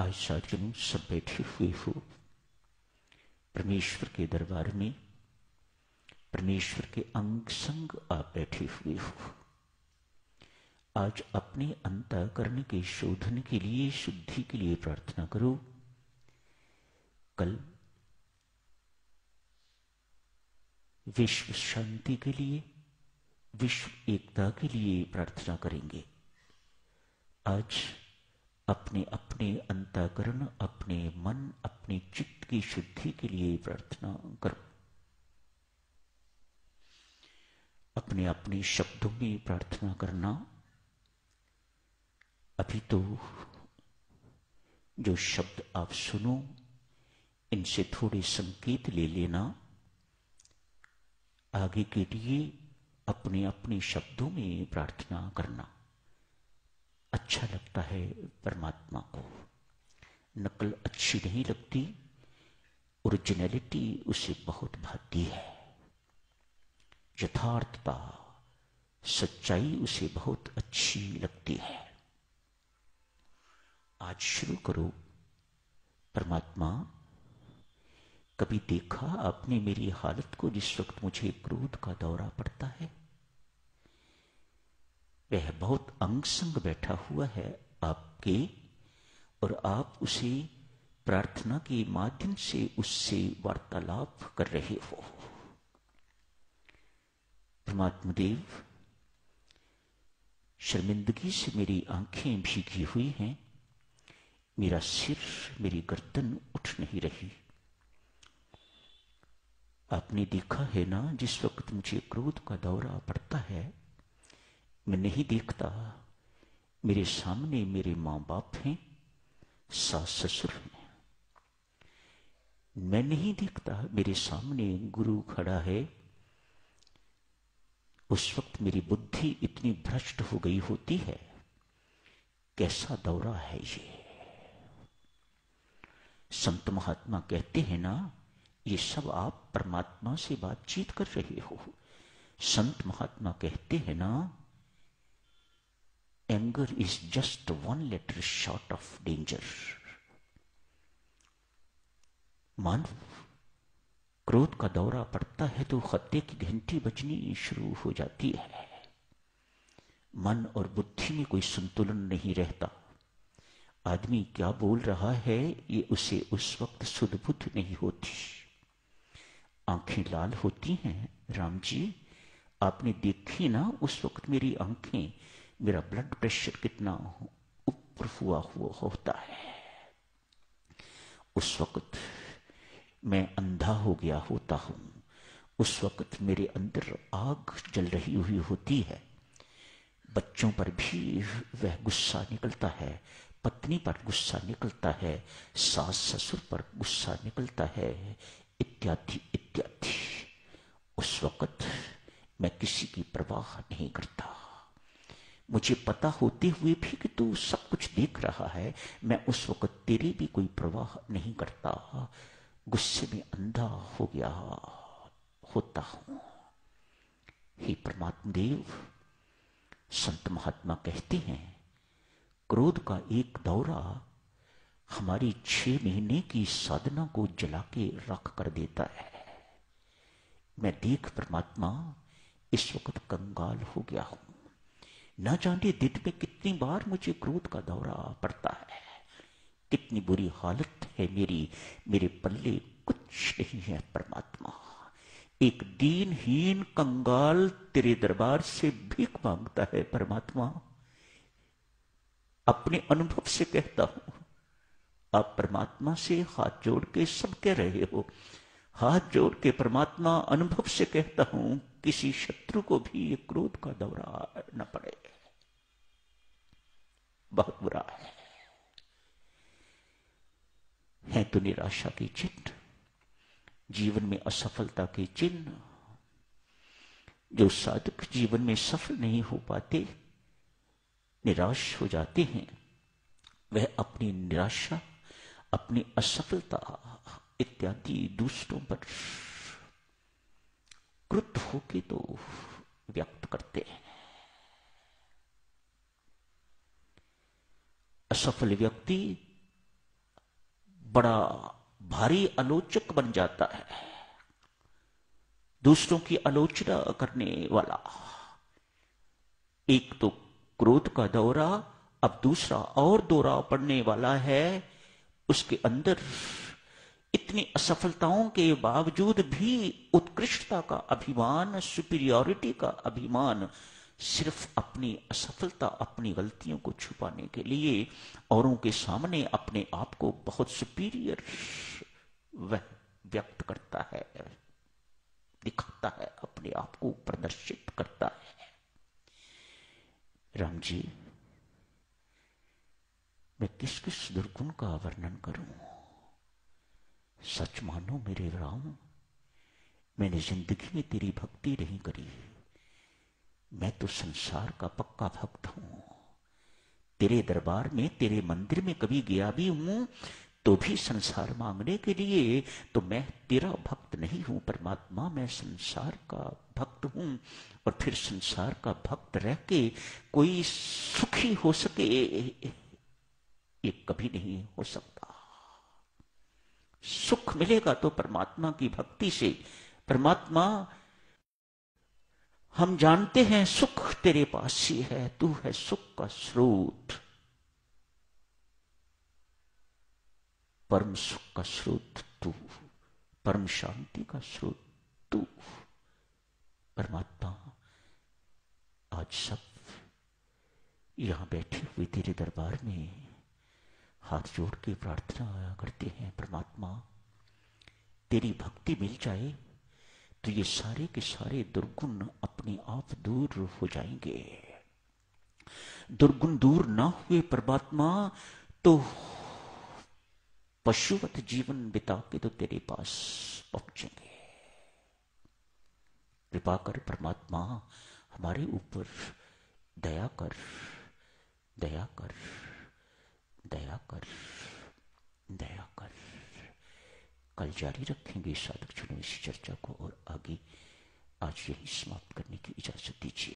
आज सार्वजनिक सब बैठे हुए हो परमेश्वर के दरबार में, परमेश्वर के अंग संग आप बैठे हुए हो। आज अपने अंतःकरण के शोधन के लिए, शुद्धि के लिए प्रार्थना करो। कल विश्व शांति के लिए, विश्व एकता के लिए प्रार्थना करेंगे। आज अपने अपने अंतःकरण, अपने मन, अपने चित्त की शुद्धि के लिए प्रार्थना करो। अपने अपने शब्दों में प्रार्थना करना। अभी तो जो शब्द आप सुनो, इनसे थोड़े संकेत ले लेना। आगे के लिए अपने अपने शब्दों में प्रार्थना करना। अच्छा लगता है परमात्मा को, नकल अच्छी नहीं लगती, ओरिजिनलिटी उसे बहुत भाती है। यथार्थता, सच्चाई उसे बहुत अच्छी लगती है। आज शुरू करो। परमात्मा, कभी देखा आपने मेरी हालत को जिस वक्त मुझे क्रोध का दौरा पड़ता है? वह बहुत अंग संग बैठा हुआ है आपके, और आप उसे प्रार्थना के माध्यम से उससे वार्तालाप कर रहे हो। परमात्मा देव, शर्मिंदगी से मेरी आंखें भीगी हुई हैं, मेरा सिर, मेरी गर्दन उठ नहीं रही। आपने देखा है ना, जिस वक्त मुझे क्रोध का दौरा पड़ता है, मैं नहीं देखता मेरे सामने मेरे माँ बाप हैं, सास ससुर हैं। मैं नहीं देखता मेरे सामने गुरु खड़ा है। उस वक्त मेरी बुद्धि इतनी भ्रष्ट हो गई होती है। कैसा दौरा है ये! संत महात्मा कहते हैं ना, ये सब आप परमात्मा से बातचीत कर रहे हो। संत महात्मा कहते हैं ना, anger is just one letter short of danger. मानव क्रोध का दौरा पड़ता है तो खतरे की घंटी बजनी शुरू हो जाती है। मन और बुद्धि में कोई संतुलन नहीं रहता। आदमी क्या बोल रहा है ये उसे उस वक्त सुध बुद्ध नहीं होती। आंखें लाल होती हैं। राम जी, आपने देखी ना उस वक्त मेरी आंखें, मेरा ब्लड प्रेशर कितना ऊपर हुआ होता है। उस वक्त मैं अंधा हो गया होता हूं। उस वक्त मेरे अंदर आग जल रही हुई होती है। बच्चों पर भी वह गुस्सा निकलता है, पत्नी पर गुस्सा निकलता है, सास ससुर पर गुस्सा निकलता है, इत्यादि इत्यादि। उस वक्त मैं किसी की परवाह नहीं करता। मुझे पता होते हुए भी कि तू सब कुछ देख रहा है, मैं उस वक्त तेरी भी कोई परवाह नहीं करता। गुस्से में अंधा हो गया होता हूं। हे परमात्मा देव, संत महात्मा कहते हैं, क्रोध का एक दौरा हमारी 6 महीने की साधना को जला के राख कर देता है। मैं देख परमात्मा इस वक्त कंगाल हो गया हूं। न जाने दिन में कितनी बार मुझे क्रोध का दौरा पड़ता है। कितनी बुरी हालत है मेरी, मेरे पल्ले कुछ नहीं है परमात्मा। एक दीनहीन कंगाल तेरे दरबार से भीख मांगता है परमात्मा। अपने अनुभव से कहता हूं। आप परमात्मा से हाथ जोड़ के सब कह रहे हो। हाथ जोड़ के परमात्मा अनुभव से कहता हूं, किसी शत्रु को भी ये क्रोध का दौरा न पड़े। बहुत बुरा है तो निराशा के चिन्ह, जीवन में असफलता के चिन्ह। जो साधक जीवन में सफल नहीं हो पाते, निराश हो जाते हैं, वह अपनी निराशा, अपनी असफलता इत्यादि दूसरों पर क्रुद्ध होके तो व्यक्त करते हैं। असफल व्यक्ति बड़ा भारी आलोचक बन जाता है, दूसरों की आलोचना करने वाला। एक तो क्रोध का दौरा, अब दूसरा और दौरा पड़ने वाला है। उसके अंदर इतनी असफलताओं के बावजूद भी उत्कृष्टता का अभिमान, सुपीरियॉरिटी का अभिमान, सिर्फ अपनी असफलता, अपनी गलतियों को छुपाने के लिए औरों के सामने अपने आप को बहुत सुपीरियर वह व्यक्त करता है, दिखाता है, अपने आप को प्रदर्शित करता है। राम जी, मैं किस किस दुर्गुण का वर्णन करूं? सच मानो मेरे राम, मैंने जिंदगी में तेरी भक्ति नहीं करी। मैं तो संसार का पक्का भक्त हूं। तेरे दरबार में, तेरे मंदिर में कभी गया भी हूं तो भी संसार मांगने के लिए। तो मैं तेरा भक्त नहीं हूं परमात्मा, मैं संसार का भक्त हूं। और फिर संसार का भक्त रह के कोई सुखी हो सके, ये कभी नहीं हो सकता। सुख मिलेगा तो परमात्मा की भक्ति से। परमात्मा, हम जानते हैं सुख तेरे पास ही है, तू है सुख का स्रोत, परम सुख का स्रोत तू, परम शांति का स्रोत तू। परमात्मा, आज सब यहां बैठे हुए तेरे दरबार में हाथ जोड़ के प्रार्थना करते हैं, परमात्मा तेरी भक्ति मिल जाए तो ये सारे के सारे दुर्गुण अपने आप दूर हो जाएंगे। दुर्गुण दूर ना हुए परमात्मा तो पशुवत जीवन बिता के तो तेरे पास पहुंचेंगे। कृपा कर परमात्मा, हमारे ऊपर दया कर, दया कर, दया कर, दया कर। कल जारी रखेंगे साधक जनों इस चर्चा को, और आगे आज यही समाप्त करने की इजाजत दीजिए।